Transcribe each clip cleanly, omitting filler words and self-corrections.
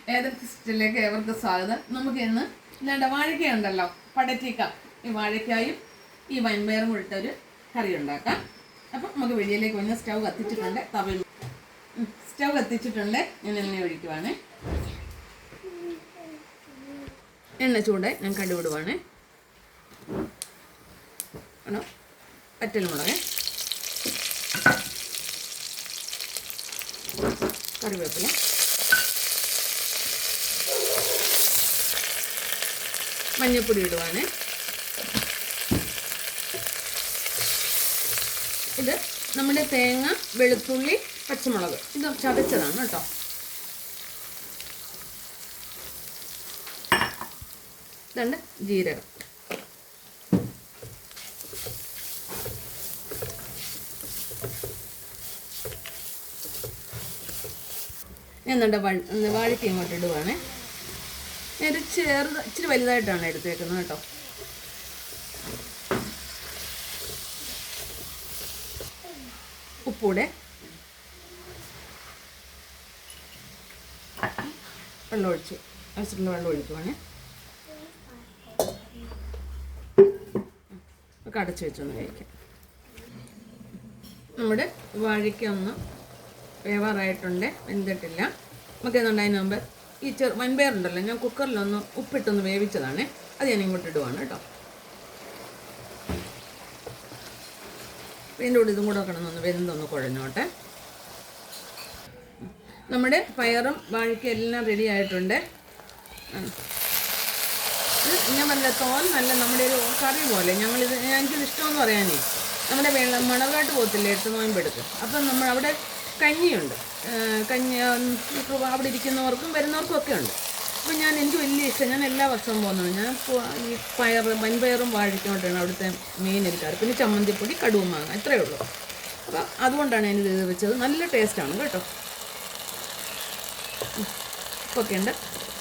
ഏതൊക്കെ കിച്ചണിലേക്ക് ഏവർക്ക് സ്വാഗതം. നമുക്ക് ഇന്ന് ഇല്ലാണ്ട് വാഴയ്ക്ക ഉണ്ടല്ലോ, പടറ്റിക്ക, ഈ വാഴയ്ക്കായും ഈ വൻപയറും കൂടിയിട്ടൊരു കറി ഉണ്ടാക്കാം. അപ്പം നമുക്ക് വെളിയിലേക്ക് വന്ന് സ്റ്റൗ കത്തിച്ചിട്ടുണ്ട്. സ്റ്റൗ കത്തിച്ചിട്ടുണ്ട്. ഞാൻ എണ്ണ ഒഴിക്കുവാണ്. എണ്ണ ചൂടായി ഞാൻ കടുവിടുവാണ്. ആണോ പറ്റൽമുളക്, കറിവേപ്പില, മഞ്ഞൾപ്പൊടി ഇടുവാണ്. ഇത് നമ്മുടെ തേങ്ങ, വെളുത്തുള്ളി, പച്ചമുളക് ഇത് ചതച്ചതാണ് കേട്ടോ. ഇതുണ്ട് ജീരകം. എന്നിട്ട് വാഴയ്ക്ക ഇങ്ങോട്ട് ഇടുവാണ്. ഞാൻ ഇച്ചിരി വലുതായിട്ടാണ് എടുത്തേക്കുന്നത് കേട്ടോ. ഉപ്പൂടെ, വെള്ളം ഒഴിച്ച് ആവശ്യമുള്ള വെള്ളം ഒഴിക്കുവാണ്. അടച്ചു വെച്ചൊന്ന് കഴിക്കാം. നമ്മുടെ വാഴയ്ക്ക ഒന്ന് വേവാറായിട്ടുണ്ട്, വെന്തിട്ടില്ല. നമുക്ക് എന്നുണ്ട് അതിന് മുമ്പ് ഈ വൻപയറുണ്ടല്ലോ, ഞാൻ കുക്കറിലൊന്ന് ഉപ്പിട്ടൊന്ന് വേവിച്ചതാണ്. അത് ഞാൻ ഇങ്ങോട്ട് ഇടുവാണ് കേട്ടോ. ഇതിൻ്റെ കൂടെ ഇതും കൂടെ കിടന്നൊന്ന് വെന്തൊന്ന് കുഴഞ്ഞോട്ടെ. നമ്മുടെ പയറും വാഴയ്ക്കും എല്ലാം റെഡി ആയിട്ടുണ്ട്. ഞാൻ പറഞ്ഞ തോൽ നല്ല നമ്മുടെ ഒരു കറി പോലെ എനിക്കിത് ഇഷ്ടമെന്ന് പറയാനേ, നമ്മുടെ മണർകാട്ട് പോകത്തില്ലേ 8 നോയമ്പെടുക്കും. അപ്പം നമ്മൾ അവിടെ കഞ്ഞിയുണ്ട്. കഞ്ഞി അവിടെ ഇരിക്കുന്നവർക്കും വരുന്നവർക്കും ഒക്കെ ഉണ്ട്. അപ്പം എനിക്ക് വലിയ ഇഷ്ടം. ഞാൻ എല്ലാ വർഷവും പോകുന്നത്. ഞാൻ ഈ വൻപയറും വാഴയ്ക്കോട്ടാണ് അവിടുത്തെ മെയിൻ എടുക്കാറ്. പിന്നെ ചമ്മന്തിപ്പൊടി, കടുവും മാങ്ങ, ഇത്രയേ ഉള്ളൂ. അപ്പം അതുകൊണ്ടാണ് ഞാനിത് വെച്ചത്. നല്ല ടേസ്റ്റാണ് കേട്ടോ. ഒക്കെ ഉണ്ട്.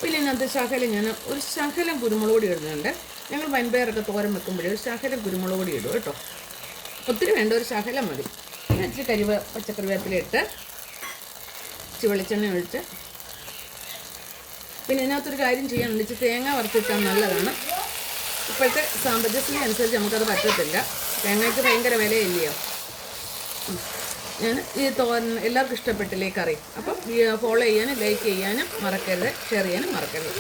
പിന്നെ ഇതിനകത്ത് ഞാൻ ഒരു ശകലം കുരുമുളക് പൊടി ഇടുന്നുണ്ട്. ഞങ്ങൾ വൻപയറൊക്കെ തോരൻ വെക്കുമ്പോഴേ ഒരു ശകലം കുരുമുളക് പൊടി ഇടും കേട്ടോ. ഒത്തിരി വേണ്ട, ഒരു ശകലം മതി. പിന്നെ ഇച്ചിരി പച്ചക്കറിവേപ്പിലിട്ട് ഇച്ചിരി വെളിച്ചെണ്ണ ഒഴിച്ച്, പിന്നെ ഇതിനകത്തൊരു കാര്യം ചെയ്യാനുണ്ട്. ഇച്ചിരി തേങ്ങ വറുത്തിട്ടാൽ നല്ലതാണ്. ഇപ്പോഴത്തെ സാമ്പത്തിക സ്ഥിതി അനുസരിച്ച് നമുക്കത് പറ്റത്തില്ല. തേങ്ങയ്ക്ക് ഭയങ്കര വിലയില്ലയോ. ഞാൻ ഈ തോരൻ എല്ലാവർക്കും ഇഷ്ടപ്പെട്ടില്ലേ കറി. അപ്പം ഫോളോ ചെയ്യാനും ലൈക്ക് ചെയ്യാനും മറക്കരുത്, ഷെയർ ചെയ്യാനും മറക്കരുത്.